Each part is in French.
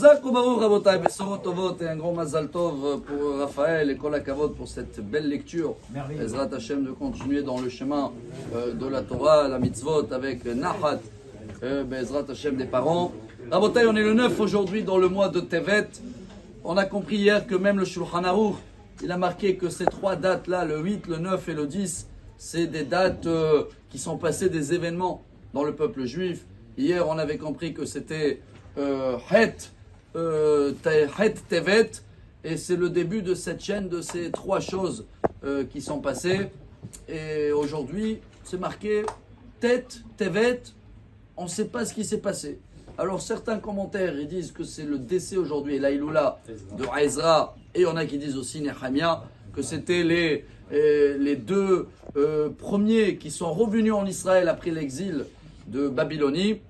Chazak ou Baruch Rabotai, Besorot Tovot et un grand Mazal Tov pour Raphaël et Kol HaKavod pour cette belle lecture. Ezrat Hashem de continuer dans le chemin de la Torah, la mitzvot avec Nahat, Ezrat Hashem des parents. Rabotai, on est le 9 aujourd'hui dans le mois de Tevet. On a compris hier que même le Shulchan Aruch, il a marqué que ces trois dates-là, le 8, le 9 et le 10, c'est des dates qui sont passées des événements dans le peuple juif. Hier, on avait compris que c'était Het Tevet, et c'est le début de cette chaîne de ces trois choses qui sont passées. Et aujourd'hui, c'est marqué Tet Tevet, on ne sait pas ce qui s'est passé. Alors certains commentaires ils disent que c'est le décès aujourd'hui, l'Aïloula de Ezra, et il y en a qui disent aussi Nehemia, que c'était les deux premiers qui sont revenus en Israël après l'exil de Babylonie.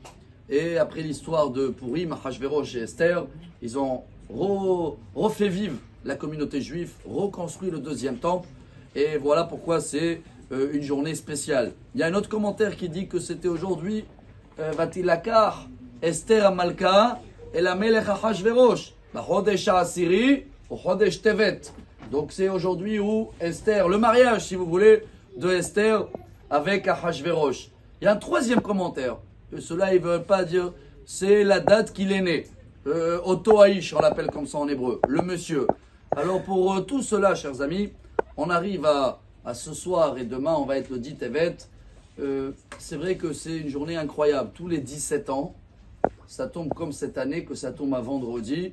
Et après l'histoire de Purim, Achashverosh et Esther, ils ont refait vivre la communauté juive, reconstruit le deuxième temple. Et voilà pourquoi c'est une journée spéciale. Il y a un autre commentaire qui dit que c'était aujourd'hui Vatilakar Esther Amalka et la Melech Achashverosh, Chodesh Asiri ou Chodesh Tevet. Donc c'est aujourd'hui où Esther, le mariage si vous voulez, de Esther avec Achashverosh. Il y a un troisième commentaire. Cela, il ne veut pas dire, c'est la date qu'il est né. Otto Haïch, on l'appelle comme ça en hébreu, le monsieur. Alors pour tout cela, chers amis, on arrive à ce soir et demain, on va être le 10 Tevet. C'est vrai que c'est une journée incroyable. Tous les 17 ans, ça tombe comme cette année, que ça tombe à vendredi.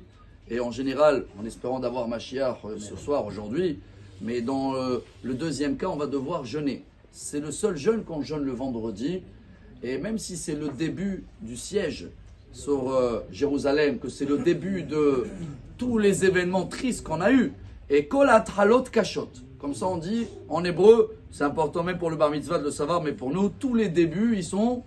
Et en général, en espérant d'avoir Mashiach ce soir, aujourd'hui, mais dans le deuxième cas, on va devoir jeûner. C'est le seul jeûne qu'on jeûne le vendredi. Et même si c'est le début du siège sur Jérusalem, que c'est le début de tous les événements tristes qu'on a eus, et kol halot kashot, comme ça on dit en hébreu, c'est important même pour le bar mitzvah de le savoir, mais pour nous, tous les débuts, ils sont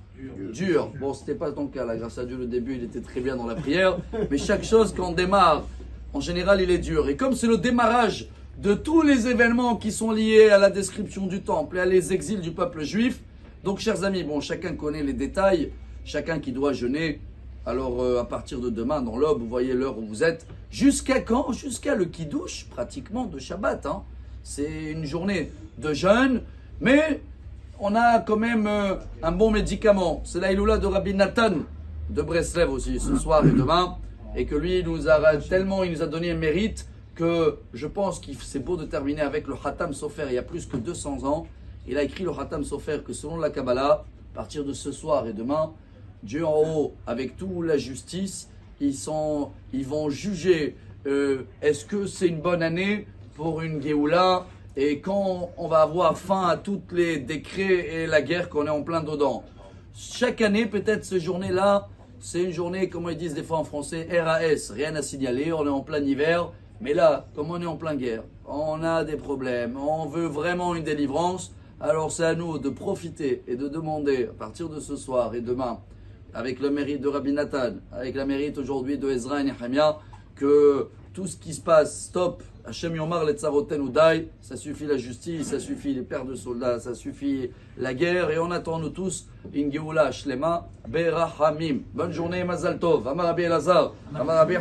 durs. Bon, c'était pas ton cas là, grâce à Dieu, le début, il était très bien dans la prière, mais chaque chose qu'on démarre, en général, il est dur. Et comme c'est le démarrage de tous les événements qui sont liés à la description du temple et à les exils du peuple juif, donc, chers amis, bon, chacun connaît les détails, chacun qui doit jeûner. Alors, à partir de demain, dans l'aube, vous voyez l'heure où vous êtes. Jusqu'à quand? Jusqu'à le Kiddush, pratiquement, de Shabbat. Hein. C'est une journée de jeûne, mais on a quand même un bon médicament. C'est l'Aïloula de Rabbi Nathan de Breslev aussi, ce soir et demain. Et que lui, il nous a donné un mérite que je pense que c'est beau de terminer avec le Khatam Sofer il y a plus que 200 ans. Il a écrit le Khatam Sofer que selon la Kabbalah, à partir de ce soir et demain, Dieu en haut, avec toute la justice, ils vont juger est-ce que c'est une bonne année pour une Géoula et quand on va avoir fin à tous les décrets et la guerre qu'on est en plein dedans. Chaque année, peut-être cette journée-là, c'est une journée, comme ils disent des fois en français, RAS, rien à signaler, on est en plein hiver. Mais là, comme on est en pleine guerre, on a des problèmes, on veut vraiment une délivrance. Alors c'est à nous de profiter et de demander à partir de ce soir et demain, avec le mérite de Rabbi Nathan, avec le mérite aujourd'hui de Ezra et Nehemia, que tout ce qui se passe, stop, Hashem Yomar Letzaroten Uday, ça suffit la justice, ça suffit les pères de soldats, ça suffit la guerre, et on attend nous tous, une Geoula Shlema, Berachamim. Bonne journée, Mazal Tov, Amar Rabbi Elazar, Amar Rabbi